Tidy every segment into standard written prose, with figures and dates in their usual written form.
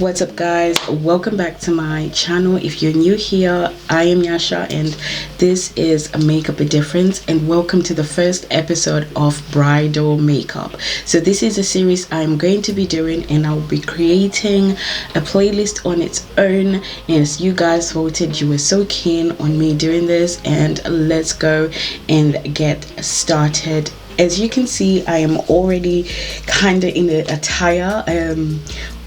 What's up guys, welcome back to my channel. If you're new here, I am Yasha and this is a Makeup a Difference, and welcome to the first episode of bridal makeup. So this is a series I'm going to be doing, and I'll be creating a playlist on its own. And as you guys voted, you were so keen on me doing this, and let's go and get started. As you can see, I am already kind of in the attire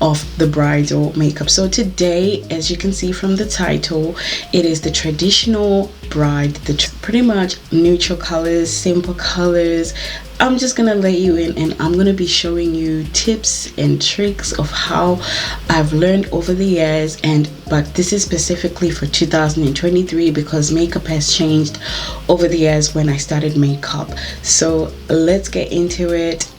of the bridal makeup. So today, as you can see from the title, it is the traditional bride, pretty much neutral colors, simple colors. I'm just gonna let you in, and I'm gonna be showing you tips and tricks of how I've learned over the years, but this is specifically for 2023 because makeup has changed over the years when I started makeup. So let's get into it.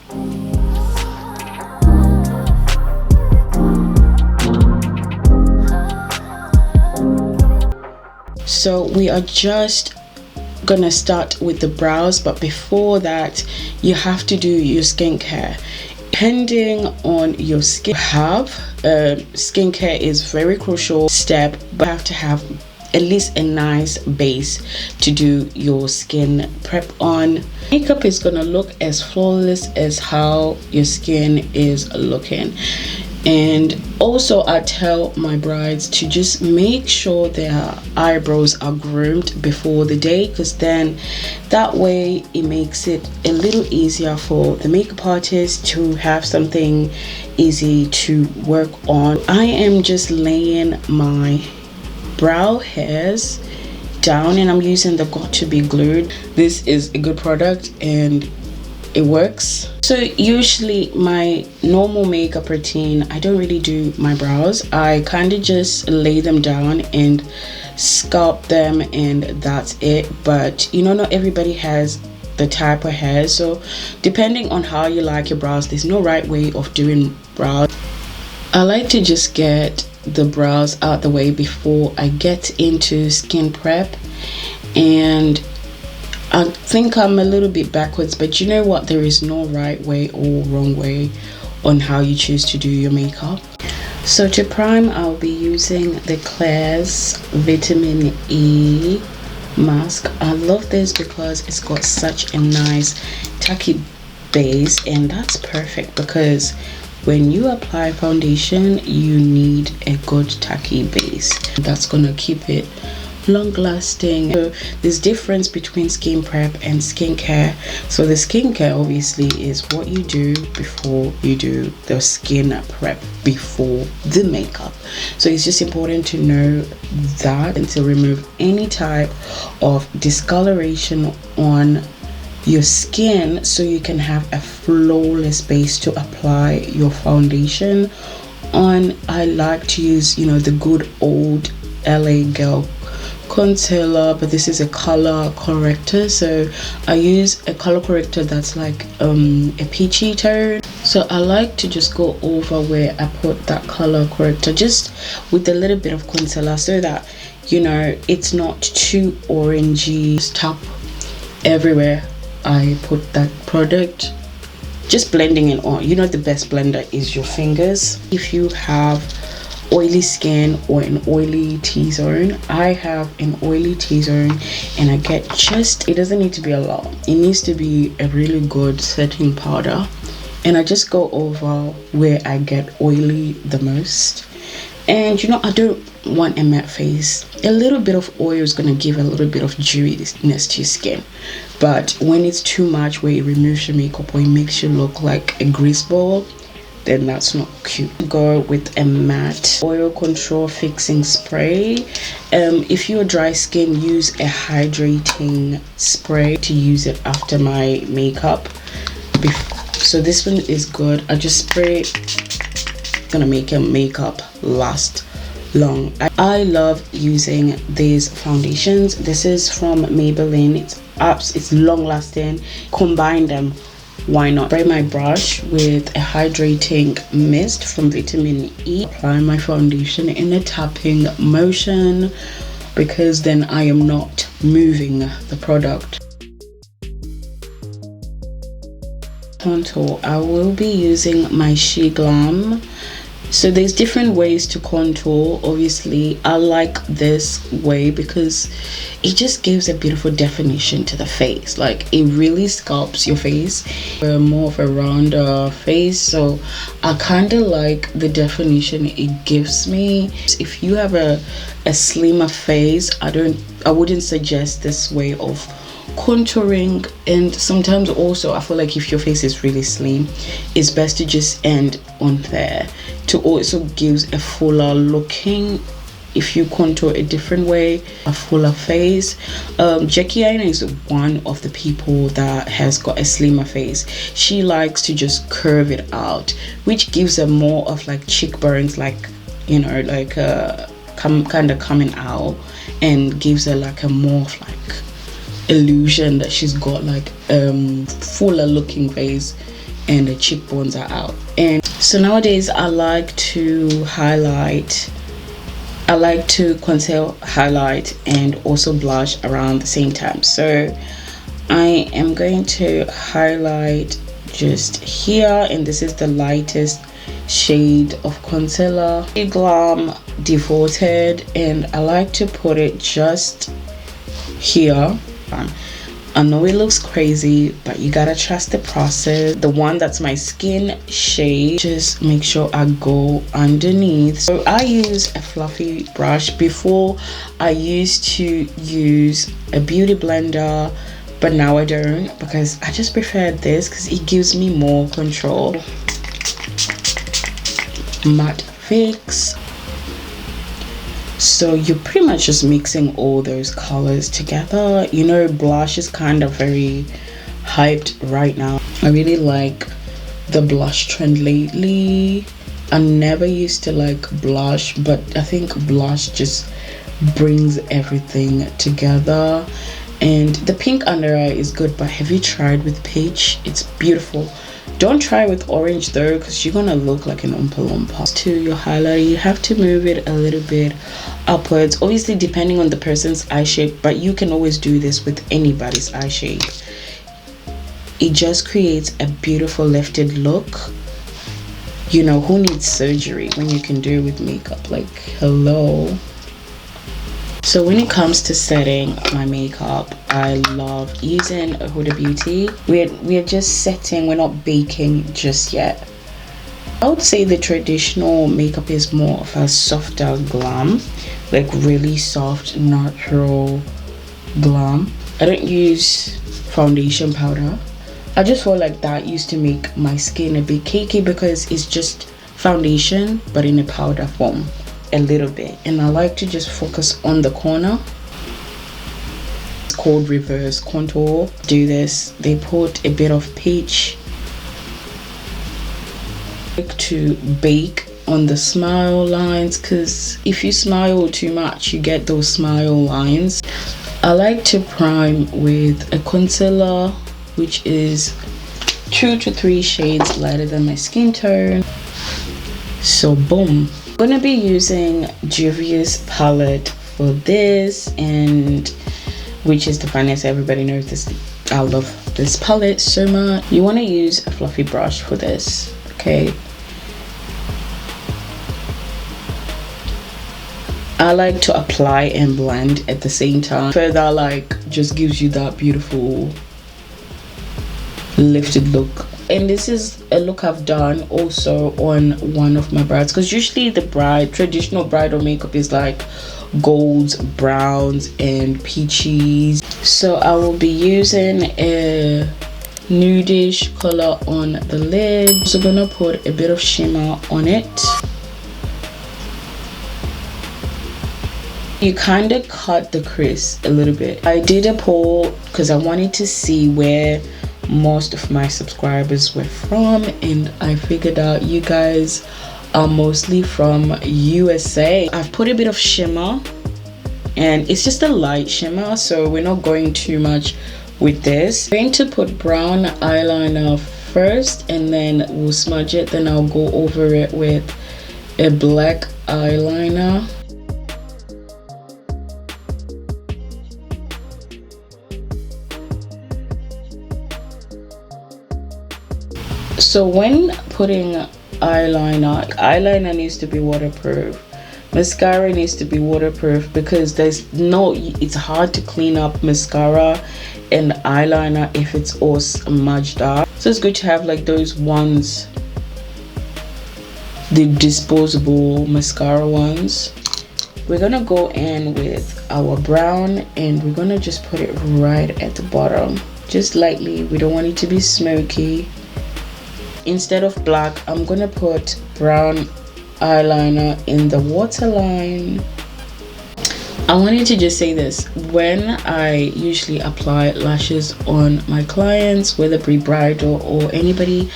So we are just gonna start with the brows, but before that you have to do your skincare. Depending on your skin skincare is very crucial step, but you have to have at least a nice base to do your skin prep on. Makeup is gonna look as flawless as how your skin is looking. And also I tell my brides to just make sure their eyebrows are groomed before the day, because then that way it makes it a little easier for the makeup artist to have something easy to work on. I am just laying my brow hairs down, and I'm using the Got to Be Glued. This is a good product and it works. So usually my normal makeup routine, I don't really do my brows. I kind of just lay them down and sculpt them, and that's it. But you know, not everybody has the type of hair, so depending on how you like your brows, there's no right way of doing brows. I like to just get the brows out the way before I get into skin prep, and I think I'm a little bit backwards, but you know what, there is no right way or wrong way on how you choose to do your makeup. So to prime, I'll be using the Klairs Vitamin E mask. I love this because it's got such a nice tacky base, and that's perfect because when you apply foundation you need a good tacky base that's gonna keep it long lasting. So there's difference between skin prep and skincare. So the skincare obviously is what you do before you do the skin prep before the makeup. So it's just important to know that, and to remove any type of discoloration on your skin so you can have a flawless base to apply your foundation on. I like to use, you know, the good old LA Girl concealer, but this is a color corrector, so I use a color corrector that's like a peachy tone. So I like to just go over where I put that color corrector just with a little bit of concealer, so that, you know, it's not too orangey. Just tap everywhere I put that product, just blending it on. You know, the best blender is your fingers. If you have oily skin or an oily T-zone, I have an oily T-zone, and I get just, it doesn't need to be a lot, it needs to be a really good setting powder, and I just go over where I get oily the most. And you know, I don't want a matte face. A little bit of oil is going to give a little bit of dewiness to your skin, but when it's too much where it removes your makeup or it makes you look like a grease ball, then that's not cute. Go with a matte oil control fixing spray. If you're dry skin, use a hydrating spray to use it after my makeup. So this one is good. I just spray, gonna make your makeup last long. I love using these foundations. This is from Maybelline. It's long lasting. Combine them, why not? Spray my brush with a hydrating mist from Vitamin E. Apply my foundation in a tapping motion, because then I am not moving the product. Contour, I will be using my SHEGLAM So there's different ways to contour. Obviously I like this way because it just gives a beautiful definition to the face. Like it really sculpts your face, more of a rounder face. So I kind of like the definition it gives me. If you have a slimmer face, I wouldn't suggest this way of contouring. And sometimes also I feel like if your face is really slim, it's best to just end on there, to also gives a fuller looking. If you contour a different way, a fuller face. Jackie Aina is one of the people that has got a slimmer face. She likes to just curve it out, which gives her more of like cheekbones, like, you know, like kind of coming out, and gives her like a more of like illusion that she's got like fuller looking face and the cheekbones are out. And so nowadays I like to highlight, I like to conceal, highlight, and also blush around the same time. So I am going to highlight just here, and this is the lightest shade of concealer, SHEGLAM Devoted, and I like to put it just here. I know it looks crazy, but you gotta trust the process. The one that's my skin shade, just make sure I go underneath. So I use a fluffy brush. Before I used to use a beauty blender, but now I don't, because I just prefer this because it gives me more control. Matte fix. So you're pretty much just mixing all those colors together. You know, blush is kind of very hyped right now. I really like the blush trend lately. I never used to like blush, but I think blush just brings everything together. And the pink under eye is good, but have you tried with peach? It's beautiful. Don't try with orange though, because you're gonna look like an Oompa Loompa. To your highlighter, you have to move it a little bit upwards, obviously depending on the person's eye shape, but you can always do this with anybody's eye shape. It just creates a beautiful lifted look. You know, who needs surgery when you can do it with makeup? Like, hello. So when it comes to setting my makeup, I love using a Huda Beauty. We're just setting, we're not baking just yet. I would say the traditional makeup is more of a softer glam, like really soft, natural glam. I don't use foundation powder. I just feel like that used to make my skin a bit cakey because it's just foundation, but in a powder form. A little bit, and I like to just focus on the corner. It's called reverse contour. Do this, they put a bit of peach. I like to bake on the smile lines, because if you smile too much you get those smile lines. I like to prime with a concealer which is 2 to 3 shades lighter than my skin tone. So boom. I'm gonna be using Juvia's palette for this, and which is the finest. Everybody knows this. I love this palette so much. You want to use a fluffy brush for this, okay? I like to apply and blend at the same time. Further, like, just gives you that beautiful lifted look. And this is a look I've done also on one of my brides, because usually the traditional bridal makeup is like golds, browns, and peaches. So I will be using a nudish color on the lid. Also gonna put a bit of shimmer on it. You kind of cut the crease a little bit. I did a poll because I wanted to see where most of my subscribers were from, and I figured out you guys are mostly from USA. I've put a bit of shimmer, and it's just a light shimmer, so we're not going too much with this. I'm going to put brown eyeliner first, and then we'll smudge it, then I'll go over it with a black eyeliner. So when putting Eyeliner needs to be waterproof. Mascara needs to be waterproof because it's hard to clean up mascara and eyeliner if it's all smudged up. So it's good to have like those ones, the disposable mascara ones. We're gonna go in with our brown and we're gonna just put it right at the bottom, just lightly. We don't want it to be smoky. Instead of black, I'm gonna put brown eyeliner in the waterline. I wanted to just say this: when I usually apply lashes on my clients, whether pre-bridal or anybody,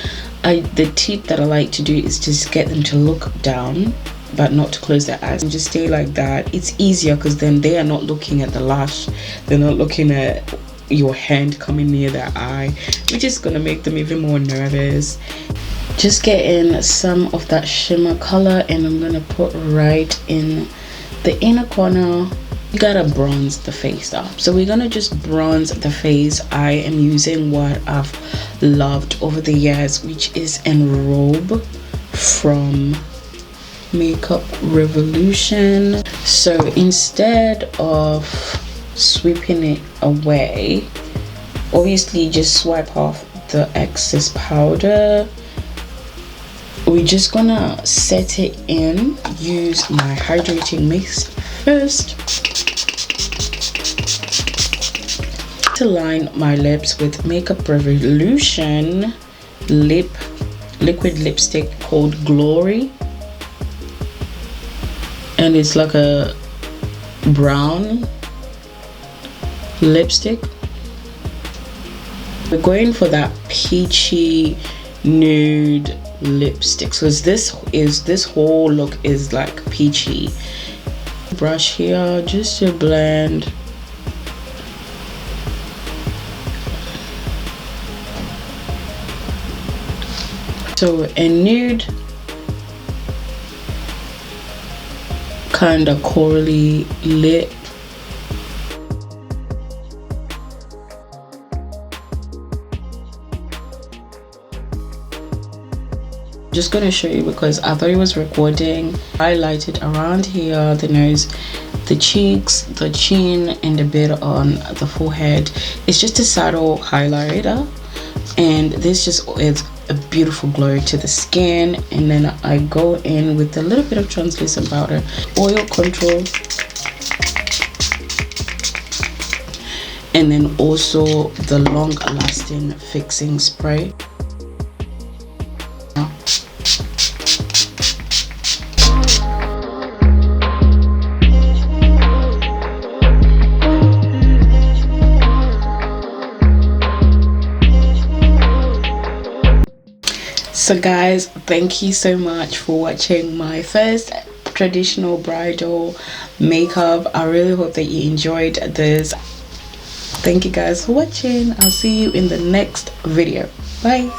the tip that I like to do is just get them to look down but not to close their eyes and just stay like that. It's easier because then they are not looking at the lash, they're not looking at your hand coming near their eye, which is gonna make them even more nervous. Just get in some of that shimmer color and I'm gonna put right in the inner corner. You gotta bronze the face up, so we're gonna just bronze the face. I am using what I've loved over the years, which is Enrobe from Makeup Revolution. So instead of sweeping it away, obviously just swipe off the excess powder. We're just gonna set it in. Use my hydrating mist first to line my lips with Makeup Revolution liquid lipstick called Glory, and it's like a brown lipstick. We're going for that peachy nude lipstick, so this whole look is like peachy. Brush here just to blend. So a nude kind of corally lip. Just gonna show you because I thought it was recording. Highlighted around here, the nose, the cheeks, the chin, and a bit on the forehead. It's just a subtle highlighter, and this just adds a beautiful glow to the skin. And then I go in with a little bit of translucent powder, oil control, and then also the long lasting fixing spray. So guys, thank you so much for watching my first traditional bridal makeup. I really hope that you enjoyed this. Thank you guys for watching. I'll see you in the next video. Bye.